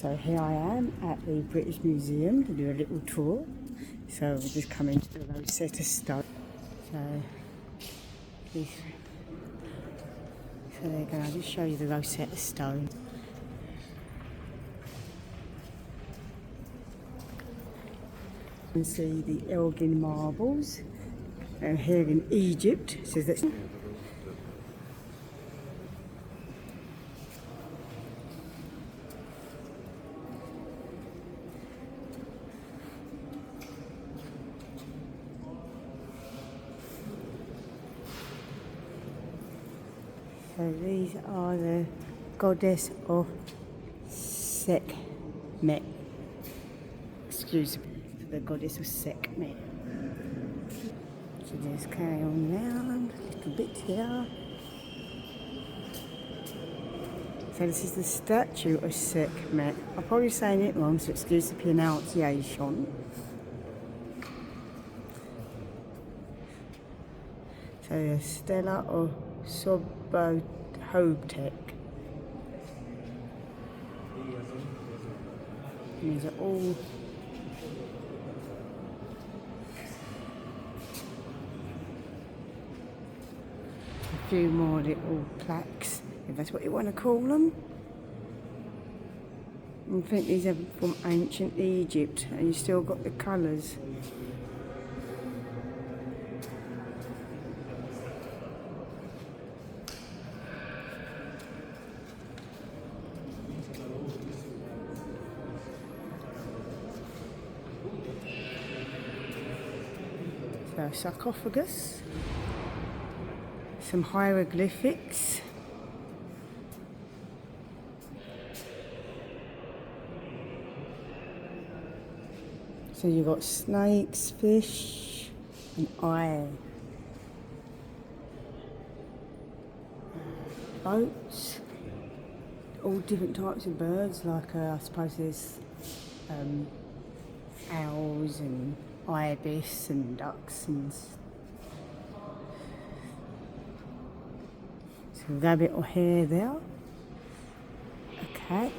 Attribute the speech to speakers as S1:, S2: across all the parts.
S1: So here I am at the British Museum to do a little tour. So we're just coming to the Rosetta Stone. So there you go, I'll just show you the Rosetta Stone. You can see the Elgin marbles. And here in Egypt, so that's so these are the goddess of Sekhmet. Excuse me, the goddess of Sekhmet. So just carry on round a little bit here. So this is the statue of Sekhmet. I'm probably saying it wrong, so excuse the pronunciation. So the Stela of Sobhotep. These are all a few more little plaques, if that's what you want to call them. I think these are from ancient Egypt, and you still got the colours. So sarcophagus, some hieroglyphics. So you've got snakes, fish, and eye. Boats, all different types of birds, like I suppose there's owls and ibis and ducks and some rabbit or hare there. A cat.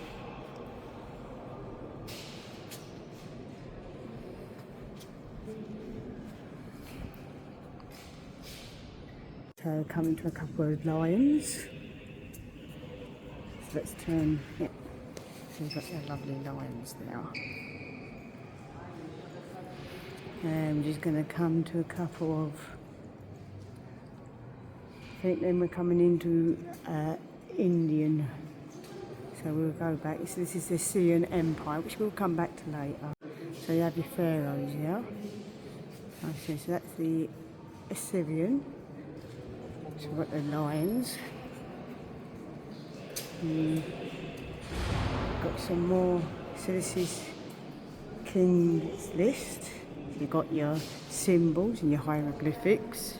S1: So coming to a couple of lions. So let's turn. Yeah. So we've got the lovely lions there. And we're just going to come to a couple of, I think then we're coming into Indian, so we'll go back. So this is the Assyrian Empire, which we'll come back to later. So you have your pharaohs, yeah? Okay, so that's the Assyrian. So we've got the lions. Got some more, so this is King's List. You've got your symbols and your hieroglyphics.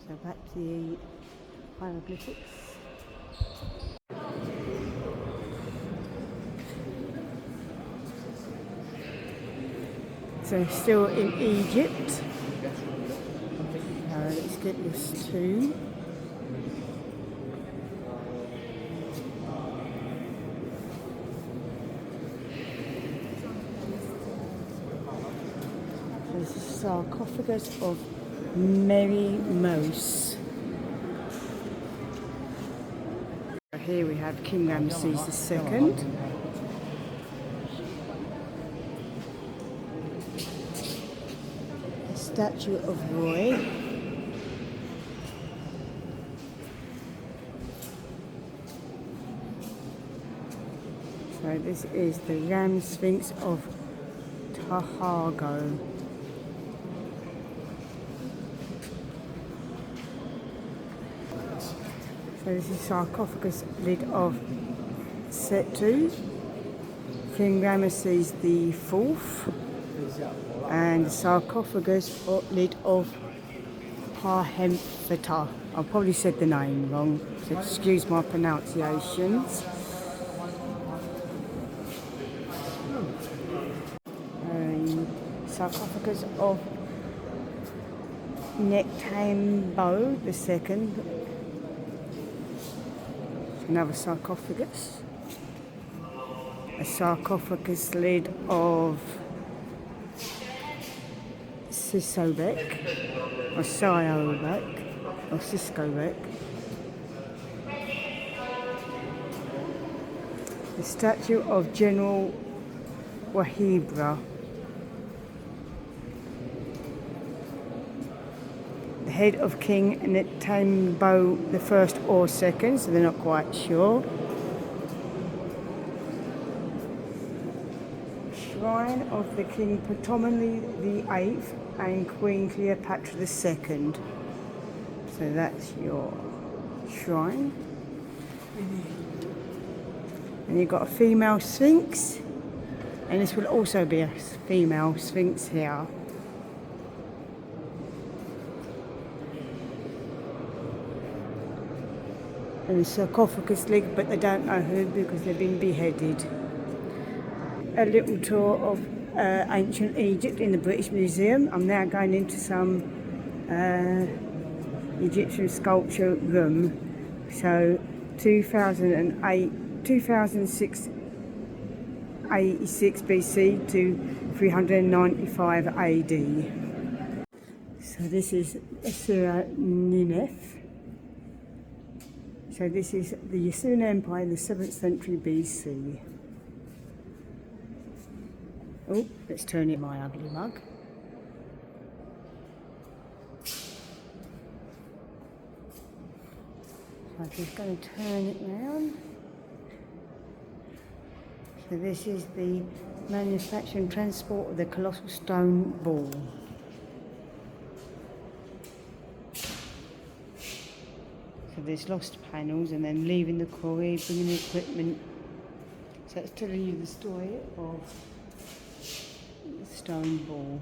S1: So back to the hieroglyphics. So still in Egypt. Let's get this tomb. This is the sarcophagus of Mary Mose. Here we have King Ramses II. Statue of Roy. So this is the Ram Sphinx of Tahago. So this is sarcophagus lid of Setu, King Ramesses IV. And the sarcophagus lid of Parhemfeta. I probably said the name wrong, so excuse my pronunciations. Sarcophagus of Nectambo II. Another sarcophagus. A sarcophagus lid of Sisobek, or Siobek, or Siskobek. The statue of General Wahibra. The head of King Nectambo I or II, so they're not quite sure. Shrine of the King Ptolemy VIII and Queen Cleopatra II. So that's your shrine. And you've got a female sphinx, and this will also be a female sphinx here. And a sarcophagus lid, but they don't know who because they've been beheaded. A little tour of ancient Egypt in the British Museum. I'm now going into some Egyptian sculpture room. So 2686 BC to 395 AD. So this is Asura Ninef. So this is the Assyrian Empire in the 7th century BC. Oh, let's turn it my ugly mug. So I'm just going to turn it round. So this is the manufacture and transport of the colossal stone ball. So there's lost panels and then leaving the quarry, bringing the equipment. So it's telling you the story of the stone ball.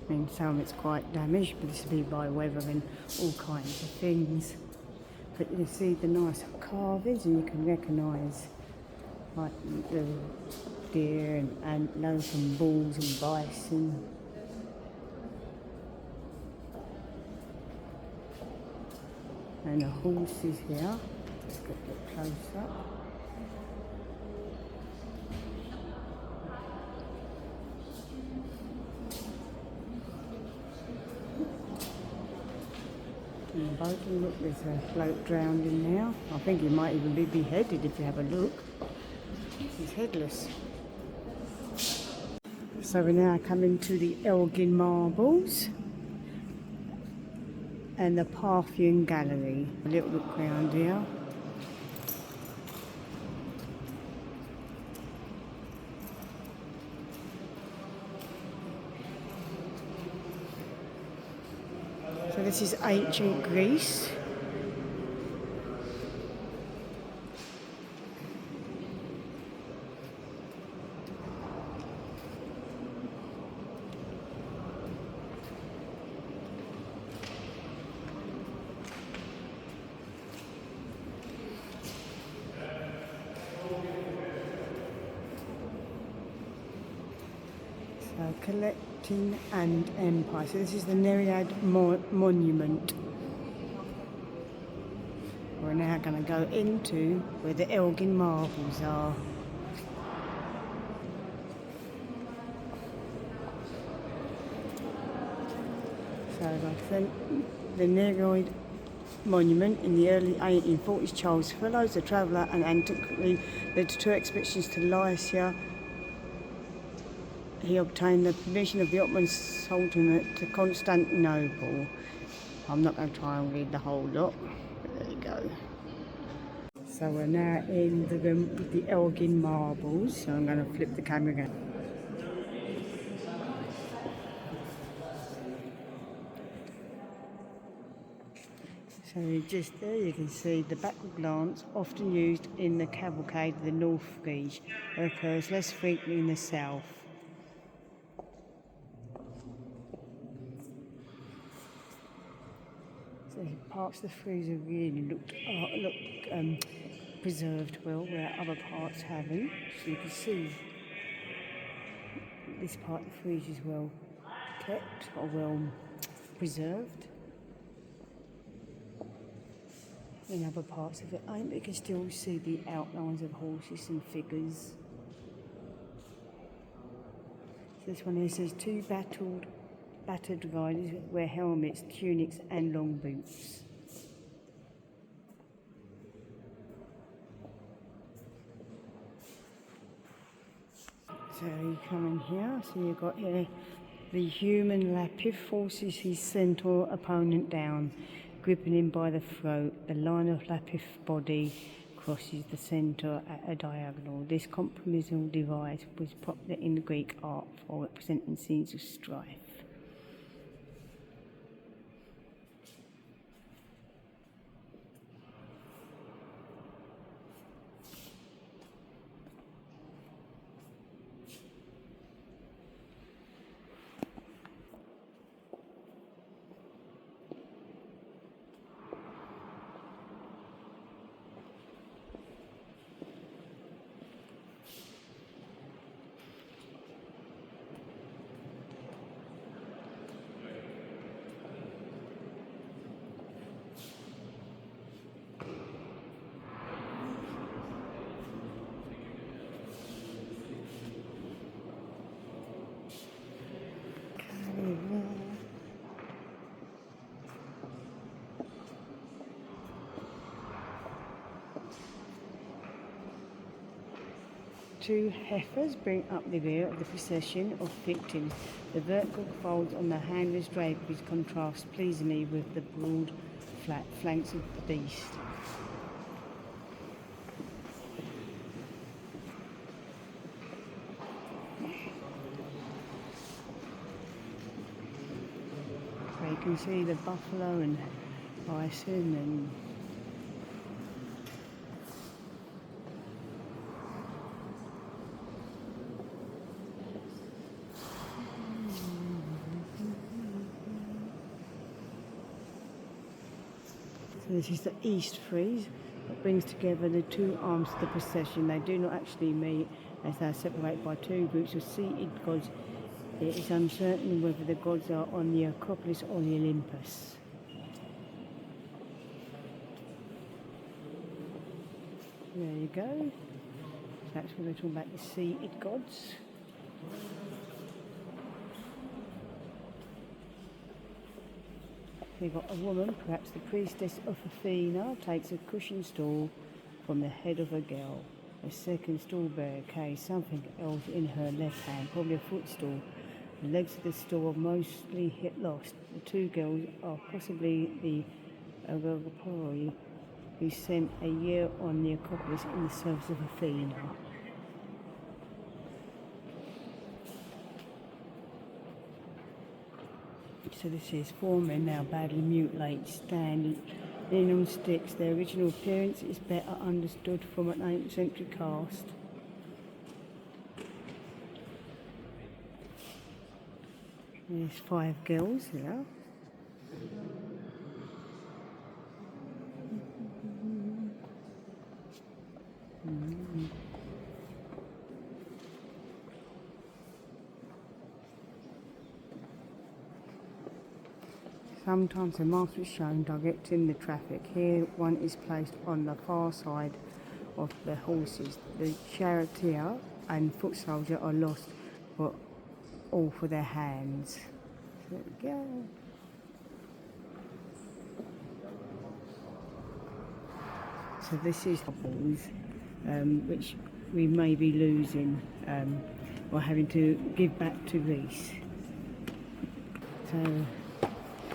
S1: I mean, some of it's quite damaged, but this will be by weather and all kinds of things. But you see the nice carvings, and you can recognise like the deer and antelope and bulls and bison. And the horses here. Let's get a bit close up. And the boat, and look, there's a bloke drowned in there. I think he might even be beheaded if you have a look. He's headless. So we're now coming to the Elgin Marbles and the Parthian Gallery. A little look round here. So this is ancient Greece. So collecting and empire. So this is the Nereid Monument. We're now going to go into where the Elgin Marbles are. So like I said, the Nereid Monument in the early 1840s, Charles Fellows, a traveller and antiquary, led to 2 expeditions to Lycia. He obtained the permission of the Ottoman Sultanate to Constantinople. I'm not going to try and read the whole lot, but there you go. So we're now in the room with the Elgin Marbles, so I'm going to flip the camera again. So just there you can see the backward glance, often used in the cavalcade of the North Frieze, occurs less frequently in the south. So parts of the frieze have really look preserved well, where other parts haven't. So you can see this part of the frieze is well kept or well preserved. In other parts of it ain't, but you can still see the outlines of horses and figures. So this one here says two battered riders wear helmets, tunics and long boots. So you come in here, so you've got here the human Lapith forces his centaur opponent down, gripping him by the throat. The line of Lapith's body crosses the centaur at a diagonal. This compromising device was popular in the Greek art for representing scenes of strife. Two heifers bring up the rear of the procession of victims. The vertical folds on the handless draperies contrast pleasingly with the broad, flat flanks of the beast. So you can see the buffalo and bison and this is the East Frieze that brings together the two arms of the procession. They do not actually meet as they are separated by two groups of seated gods. It is uncertain whether the gods are on the Acropolis or the Olympus. There you go. That's where they talk about the seated gods. We've got a woman, perhaps the priestess of Athena, takes a cushioned stool from the head of a girl. A second stool bearer carries something else in her left hand, probably a footstool. The legs of the stool are mostly hit lost. The two girls are possibly the Agorapori who spent a year on the Acropolis in the service of Athena. So this is four men now badly mutilated, standing on sticks. Their original appearance is better understood from an 8th century cast. There's 5 girls here. Sometimes a mask is shown directing the traffic. Here one is placed on the far side of the horses. The charioteer and foot soldier are lost, but all for their hands. So there we go. So this is the balls, which we may be losing or having to give back to Greece. So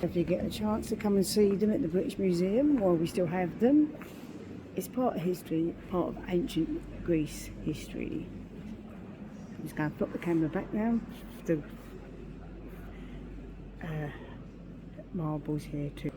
S1: if you get a chance to come and see them at the British Museum while we still have them, it's part of history, part of ancient Greece history. I'm just going to flip the camera back now. The marbles here too.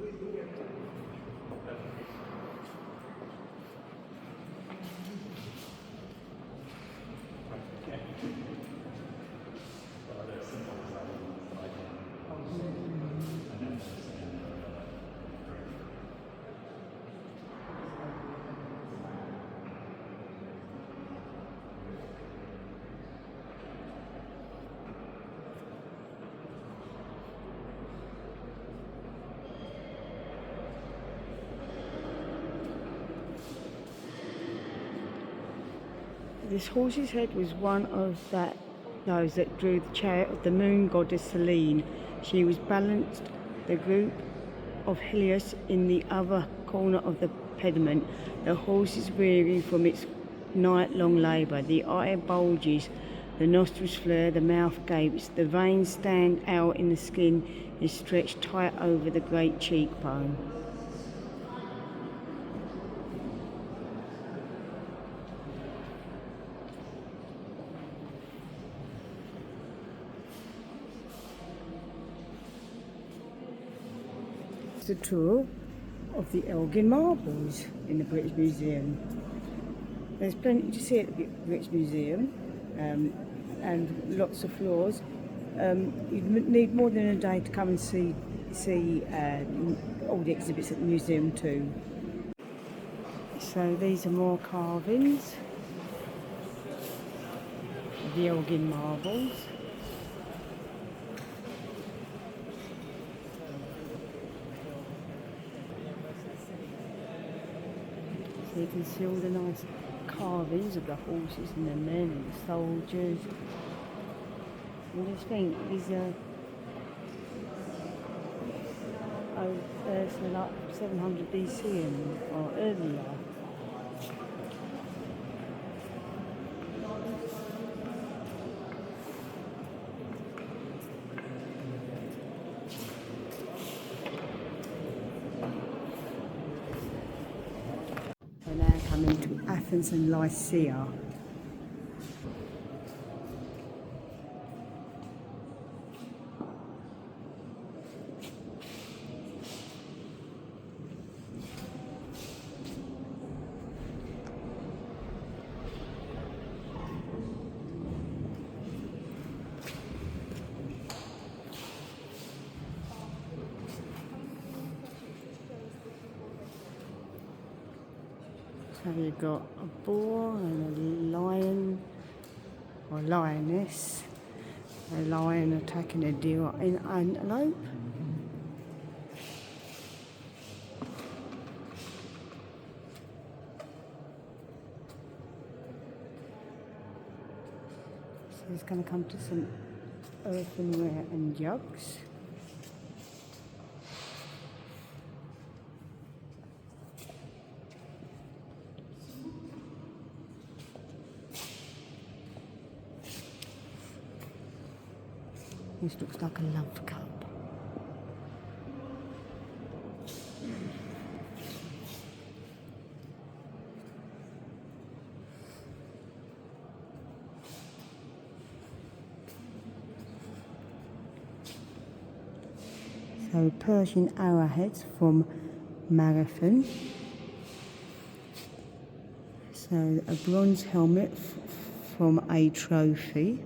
S1: This horse's head was one of those that drew the chariot of the moon goddess Selene. She was balanced the group of Helios in the other corner of the pediment. The horse is weary from its night-long labour. The eye bulges, the nostrils flare, the mouth gapes, the veins stand out in the skin is stretched tight over the great cheekbone. It's a tour of the Elgin marbles in the British Museum. There's plenty to see at the British Museum, and lots of floors. You need more than a day to come and see all the exhibits at the museum too. So these are more carvings of the Elgin marbles. So you can see all the nice carvings of the horses and the men and the soldiers. And just think, these are so like 700 BC or earlier. We're now coming to Athens and Lycia. So you've got a boar and a lion, or lioness, a lion attacking a deer in antelope. So it's going to come to some earthenware and jugs. This looks like a love cup. So Persian arrowheads from Marathon. So a bronze helmet from a trophy.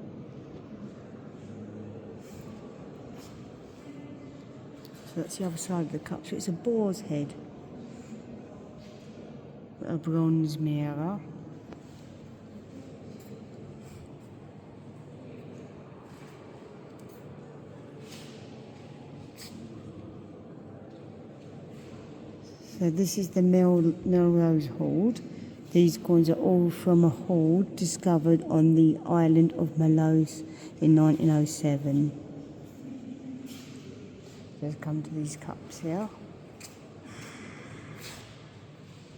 S1: So that's the other side of the cup. So it's a boar's head. A bronze mirror. So this is the Melrose Hoard. These coins are all from a hoard discovered on the island of Melos in 1907. Let's come to these cups here.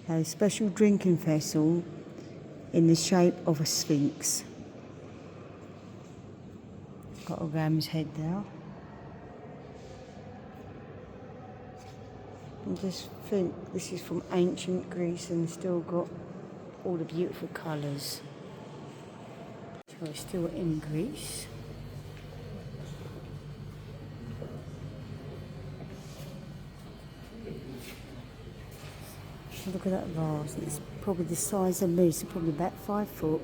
S1: A special drinking vessel in the shape of a sphinx. Got a ram's head there. I just think this is from ancient Greece and still got all the beautiful colours. So it's still in Greece. Look at that vase. It's probably the size of me, so probably about 5 foot.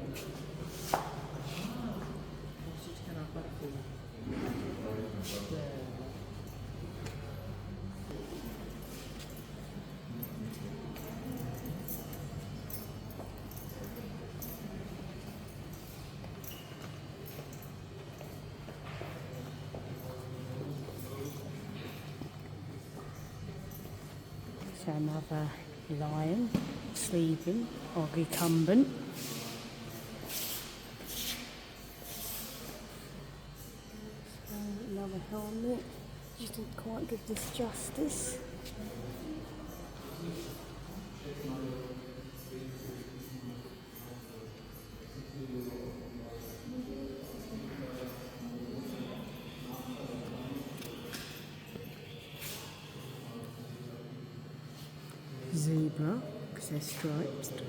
S1: So another lion, sleeping or recumbent. helmet. Just didn't quite give this justice. Zebra, because they're striped.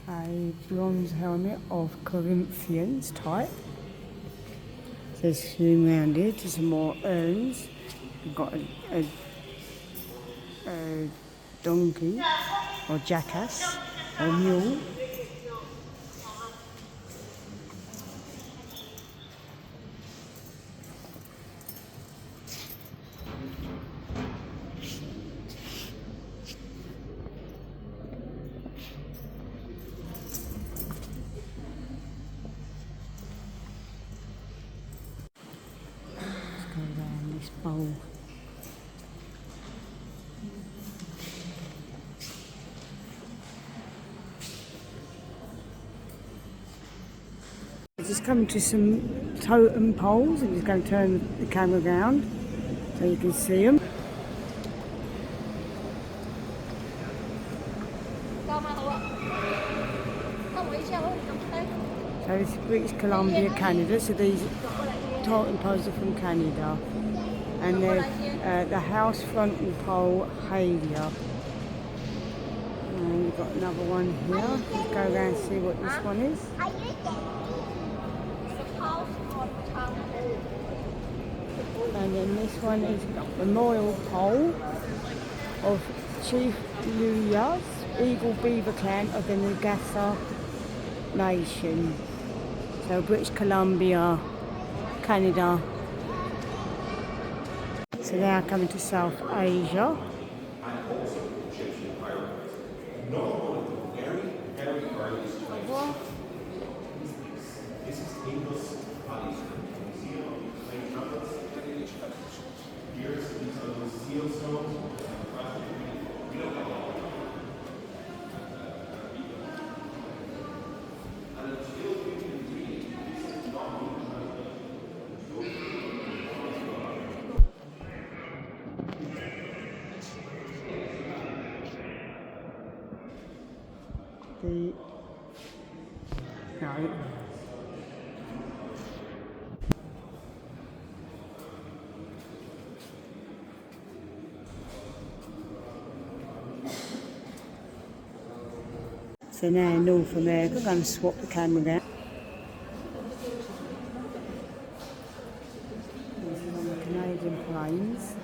S1: A bronze helmet of Corinthians type. There's zoom round here to some more urns. We've got a donkey or jackass or mule. Let's go around this bowl. Just coming to some totem poles. I'm just going to turn the camera around so you can see them. So this is British Columbia, Canada. So these totem poles are from Canada, and they're the house frontal pole Halia. And we've got another one here. Let's go around and see what this one is. And then this one is Memorial Pole of Chief Luyas, Eagle Beaver Clan of the Nagasa Nation. So British Columbia, Canada. So now coming to South Asia. No. So now in North America, I'm going to swap the camera out. This is on the Canadian plains.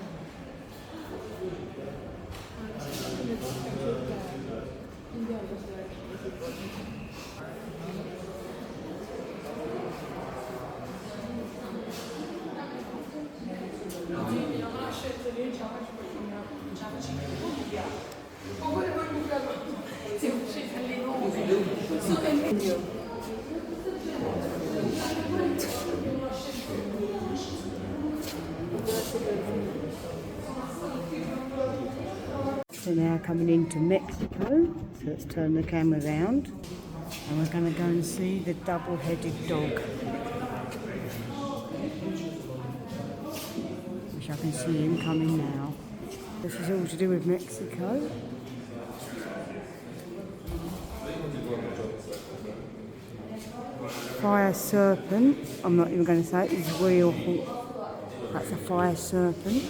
S1: So now coming into Mexico, so let's turn the camera around and we're going to go and see the double-headed dog, which I can see him coming now. This is all to do with Mexico. Fire serpent, I'm not even going to say it, it's real. That's a fire serpent.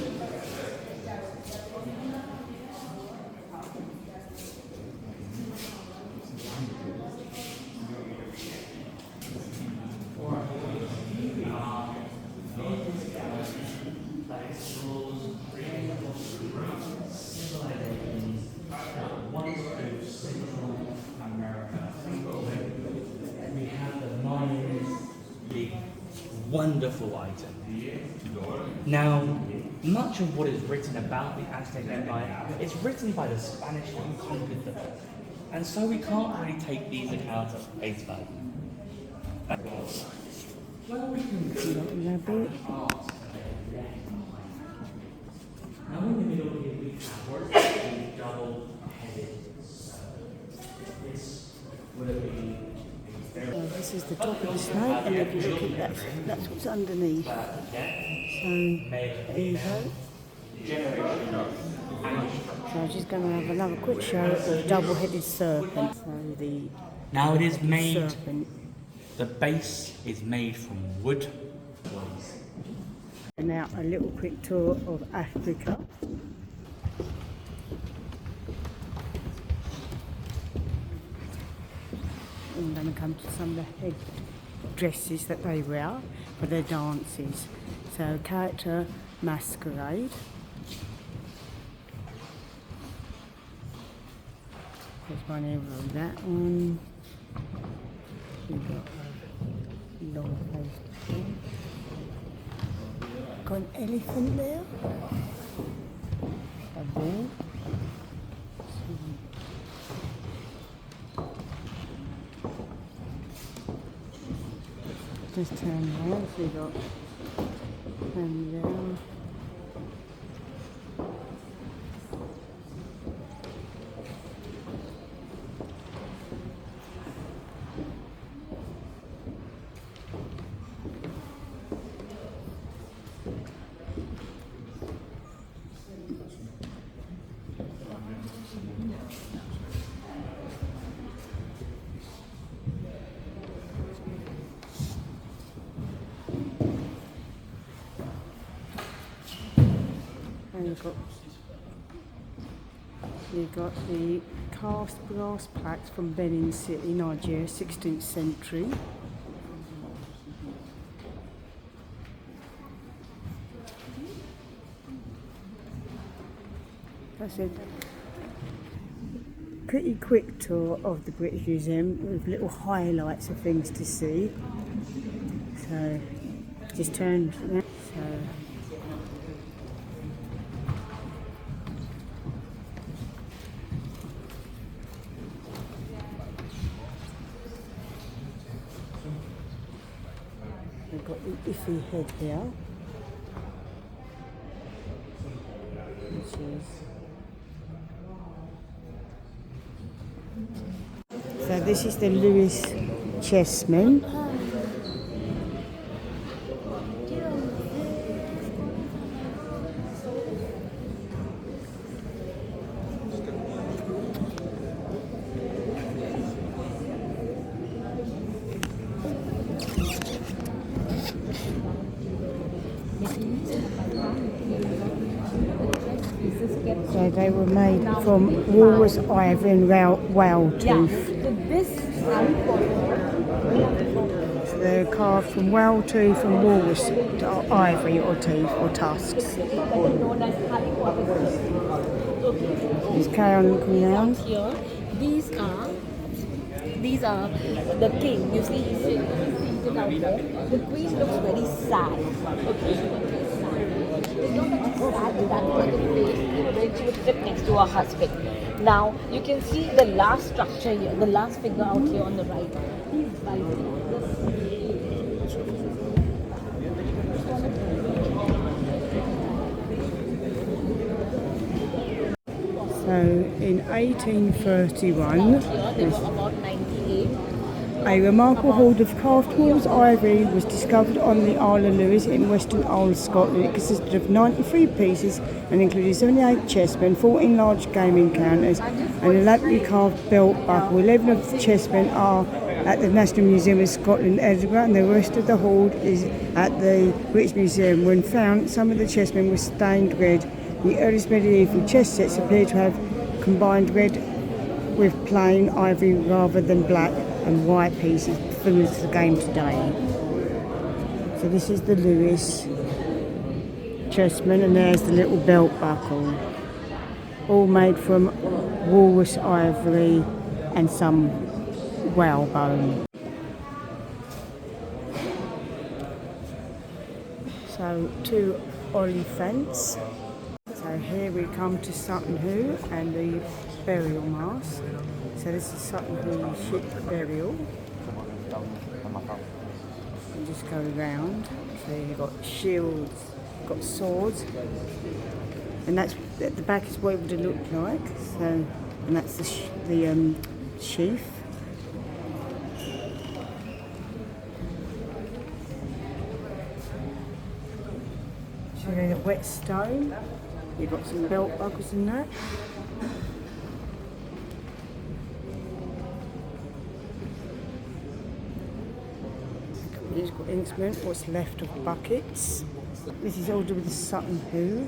S2: Wonderful item. Now, much of what is written about the Aztec Empire is written by the Spanish who conquered them, and so we can't really take these accounts at face value.
S1: Rabbit.
S2: Now in the middle here we have a double-headed. This would have been
S1: This is the top of the snake, and if you look at that, that's what's underneath. So there you go. So I'm just going to have another quick show of the double-headed serpent. So the
S2: Now it is made,
S1: serpent.
S2: the base is made from wood.
S1: And now a little quick tour of Africa. I'm going to come to some of the head dresses that they wear for their dances. So character masquerade. There's one here of that one. We've got a long faced one. Got an elephant there. A bull. Just turn around, so you've got hand down. And you've got the cast brass plaques from Benin City, Nigeria, 16th century. That's a pretty quick tour of the British Museum with little highlights of things to see. So just turn. So we've got the Iffy head here, which is. So this is the Lewis chessman. So they were made from walrus ivory and whale tooth. So they're carved from whale tooth and walrus ivory or teeth or tusks. Just carry on looking around.
S3: Here, these are the king. You see, he's seated out there. The queen looks very sad. Okay. It's not that she's sad, that was the face when she would sit next to her husband. Now, you can see the last structure here, the last figure out here on the right. He's writing.
S1: So in 1831,
S3: There were about 98.
S1: a remarkable hoard of carved walrus ivory was discovered on the Isle of Lewis in Western Isle of Scotland. It consisted of 93 pieces and included 78 chessmen, 14 large gaming counters and a elaborately carved belt buckle. 11 of the chessmen are at the National Museum of Scotland, Edinburgh, and the rest of the hoard is at the British Museum. When found, some of the chessmen were stained red. The earliest medieval chess sets appear to have combined red with plain ivory rather than black and white pieces, similar to the game today. So this is the Lewis chessman, and there's the little belt buckle, all made from walrus ivory and some whalebone. So two Oliphants. So here we come to Sutton Hoo and the burial mask. So this is Sutton Hoo ship burial. can just go around. So you've got shields, you've got swords, and that's at the back is what it would have looked like. So, and that's the sheath. So you've got whetstone. You've got some belt buckles in that. He's got instrument, what's left of buckets. This is all to do with the Sutton Hoo.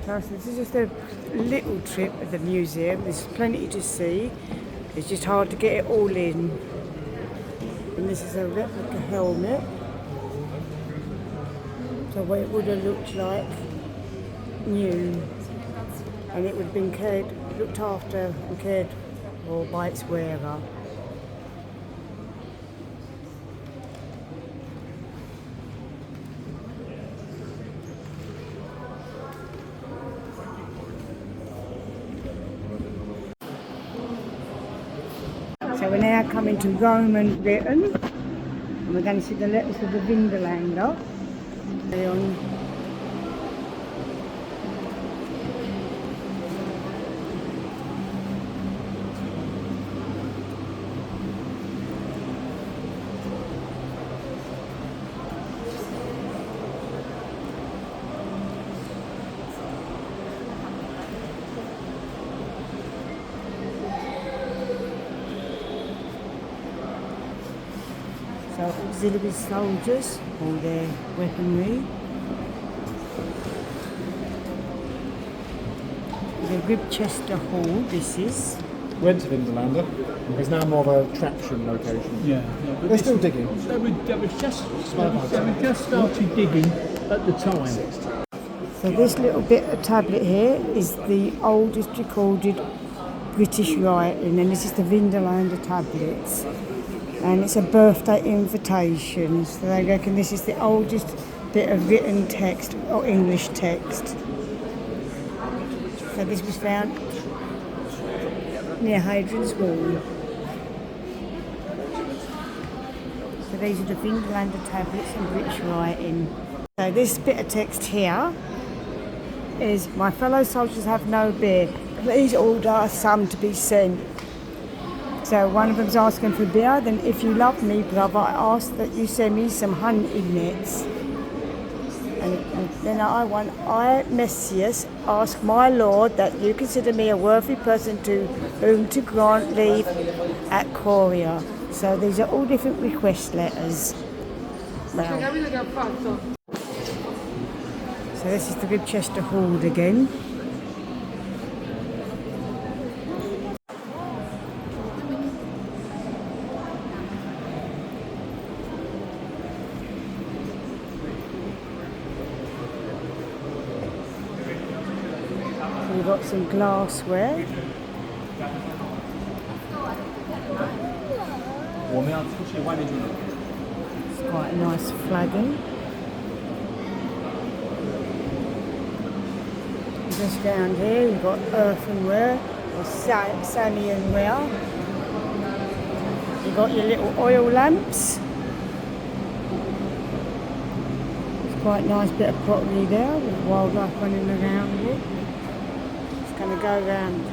S1: So this is just a little trip of the museum. There's plenty to see. It's just hard to get it all in. And this is a replica helmet. So what it would have looked like new, and it would have been looked after and cared for by its wearer. So we're now coming to Roman Britain, and we're going to see the letters of the Vindelander. On. So auxiliary soldiers, all their weaponry. The Ribchester Hall, this is.
S4: Went to Vindelander. It's now more of a traction location.
S5: Yeah, but
S4: They're still digging.
S5: They were just started digging at the time.
S1: So this little bit of tablet here is the oldest recorded British writing, and this is the Vindelander tablets. And it's a birthday invitation, so they reckon this is the oldest bit of written text or English text. So this was found near Hadrian's Wall. So these are the Vindelander tablets in British writing. So this bit of text here is, my fellow soldiers have no beer. Please order some to be sent. So one of them's asking for beer. Then, if you love me, brother, I ask that you send me some hunting nets. And then I, Messias, ask my Lord that you consider me a worthy person to whom to grant leave at Coria. So these are all different request letters. Well. So this is the Ribchester Hall again. We've got some glassware. It's quite a nice flagon. Just down here you've got earthenware or Samianware. You've got your little oil lamps. It's quite a nice bit of pottery there with wildlife running around it. It's going to go round.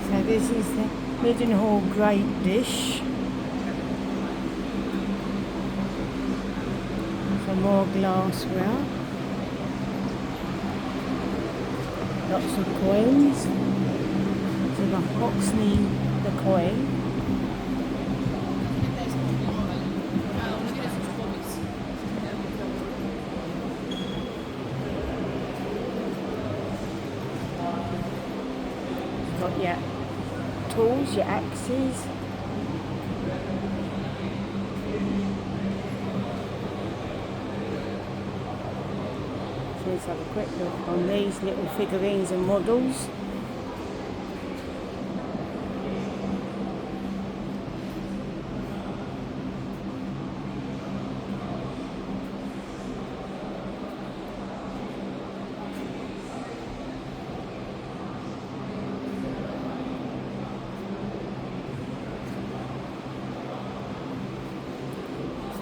S1: So this is the Middenhall Great Dish. Some more glassware. Lots of coins. So the Hoxney, the coin. tools, your axes. So let's have a quick look on these little figurines and models.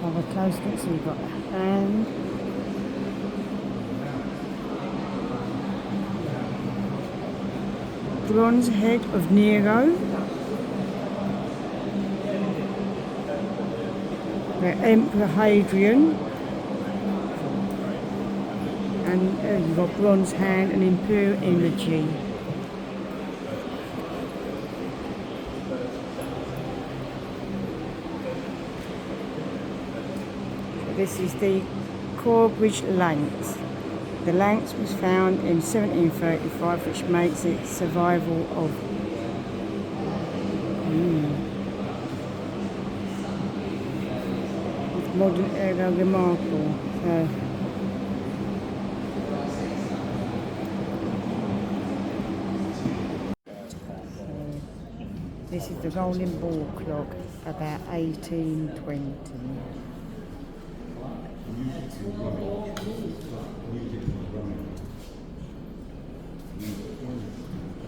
S1: Have a close look, so you've got a hand. Bronze head of Nero. The Emperor Hadrian. And you've got bronze hand and Imperial Imagery. This is the Corbridge Lanx. The Lanx was found in 1735, which makes it survival of with modern era remarkable. So, this is the rolling ball clock, about 1820.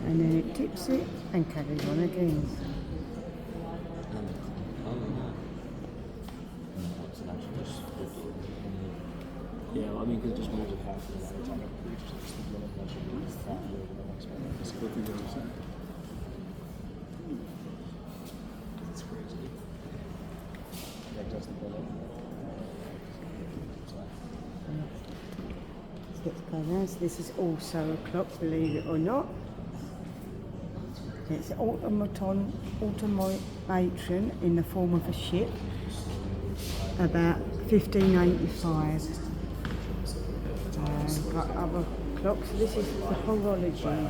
S1: And then it tips it and carries on again.
S6: Yeah, well, I mean, because it just moves it half an hour. It's like a breach. It's the blood pressure. It's fat load of the next one. It's good for the other side. It's crazy. Yeah, just the blood.
S1: Let's go now. So this is also a clock, believe it or not. It's an automaton in the form of a ship, about 1585. Got other clocks. This is the horology.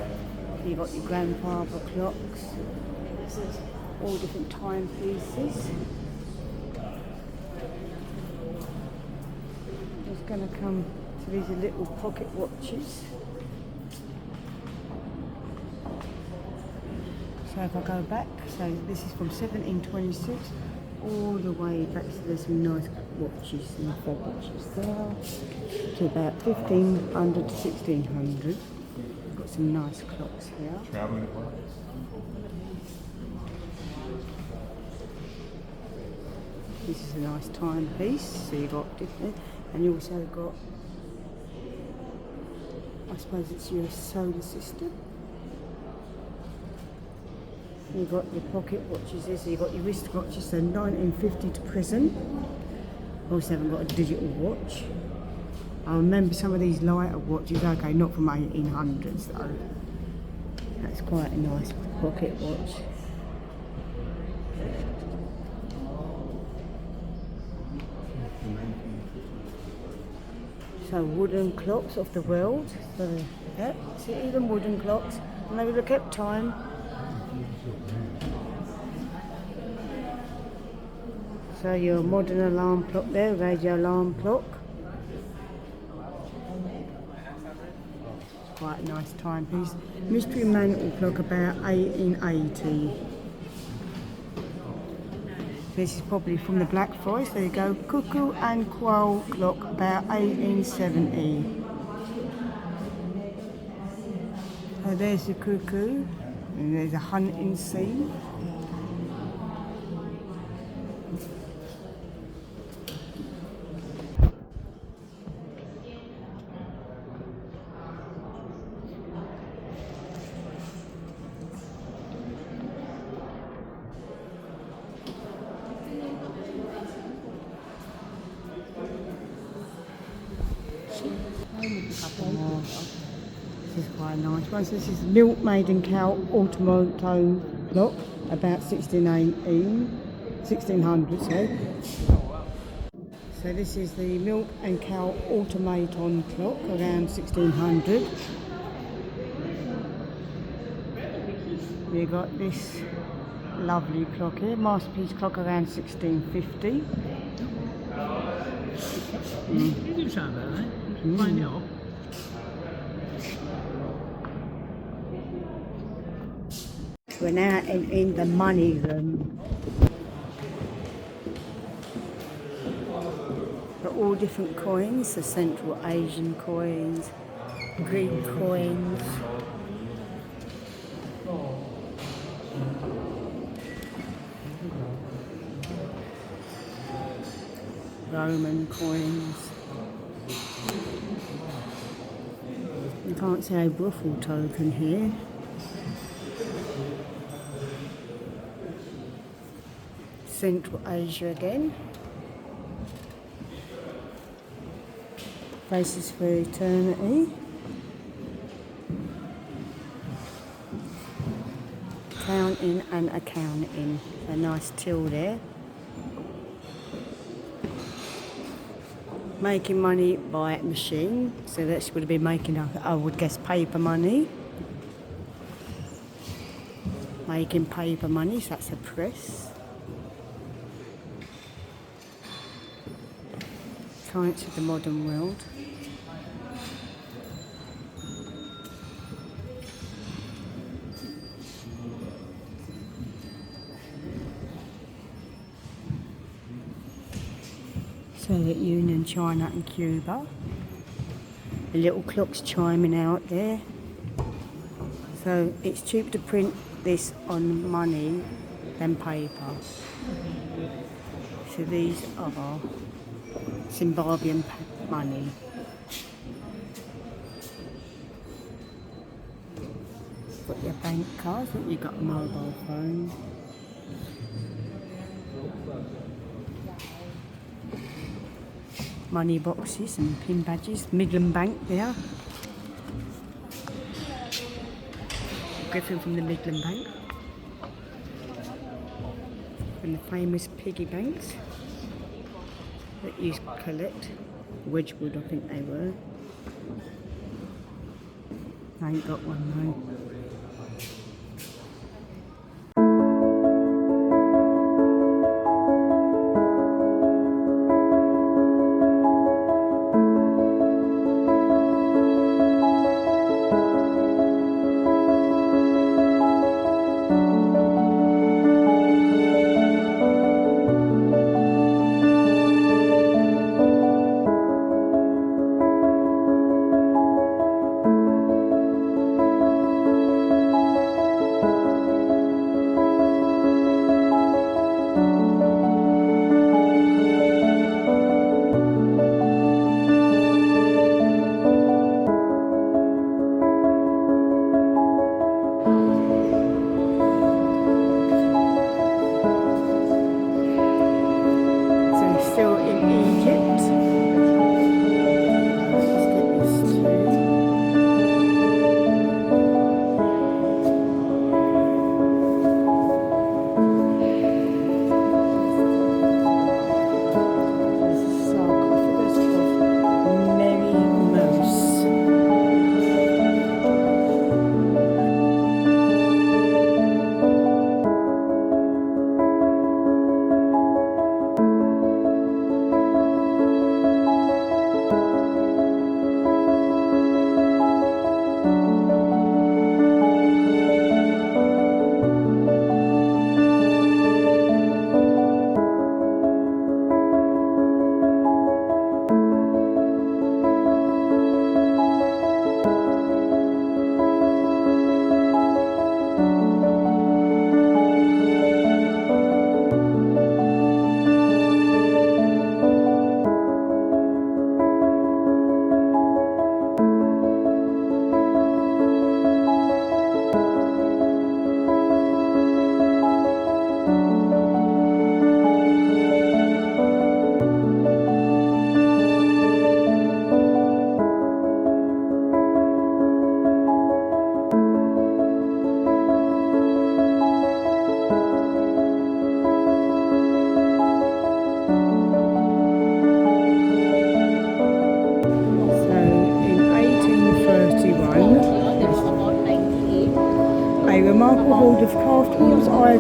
S1: You've got your grandfather clocks, all different timepieces. It's going to come to these little pocket watches. So if I go back, so this is from 1726 all the way back, so there's some nice watches and fob watches there, to about 1500 to 1600. Got some nice clocks here.
S4: Traveling
S1: This is a nice timepiece, so you've got different, and you also got, I suppose it's your solar system. You've got your pocket watches there, so you've got your wrist watches, so 1950 to present. Also haven't got a digital watch. I remember some of these lighter watches, okay, not from 1800s though. That's quite a nice pocket watch. So wooden clocks of the world. So, yeah, see, even wooden clocks, and they would have kept time. So your modern alarm clock there, radio alarm clock. Quite a nice timepiece. Mystery mantle clock about 1880. This is probably from the Black Forest. There you go. Cuckoo and Quail clock about 1870. So there's the cuckoo, and there's a hunting scene. This is quite a nice one. So this is Milk Maiden Cow automaton clock, about 1600. So this is the Milk and Cow automaton clock, around 1600. We got this lovely clock here, masterpiece clock around 1650.
S5: You do something about that. Find it off.
S1: We're now in the money room. Got all different coins, the Central Asian coins, Greek coins. Roman coins. You can't see a Bruffle token here. Central Asia again. Faces for Eternity. Counting and accounting. A nice till there. Making money by machine. So that's going to be making, I would guess, paper money. Making paper money, so that's a press. Science of the modern world. Soviet Union, China and Cuba. The little clock's chiming out there. So it's cheaper to print this on money than paper. So these are Zimbabwean money. Got your bank cards, you got a mobile phone. Money boxes and pin badges. Midland Bank there. Griffin from the Midland Bank. And the famous piggy banks that you collect. Wedgwood, I think they were. I ain't got one though.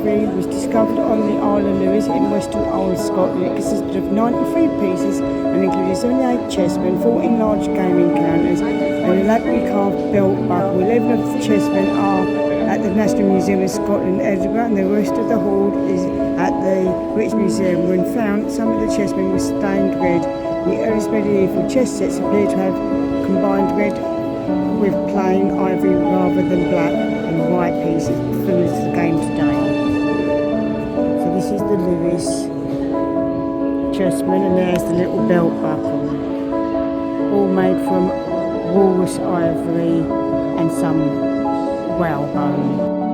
S1: ivory was discovered on the Isle of Lewis in Western Old Scotland. It consisted of 93 pieces and included 78 chessmen, 14 large gaming counters, and an elaborately carved belt buckle. 11 of the chessmen are at the National Museum of Scotland, Edinburgh, and the rest of the hoard is at the British Museum. When found, some of the chessmen were stained red. The earliest medieval chess sets appear to have combined red with plain ivory rather than black and white pieces, similar to the game today. So this is the Lewis chessman, and there's the little belt buckle, all made from walrus ivory and some whalebone.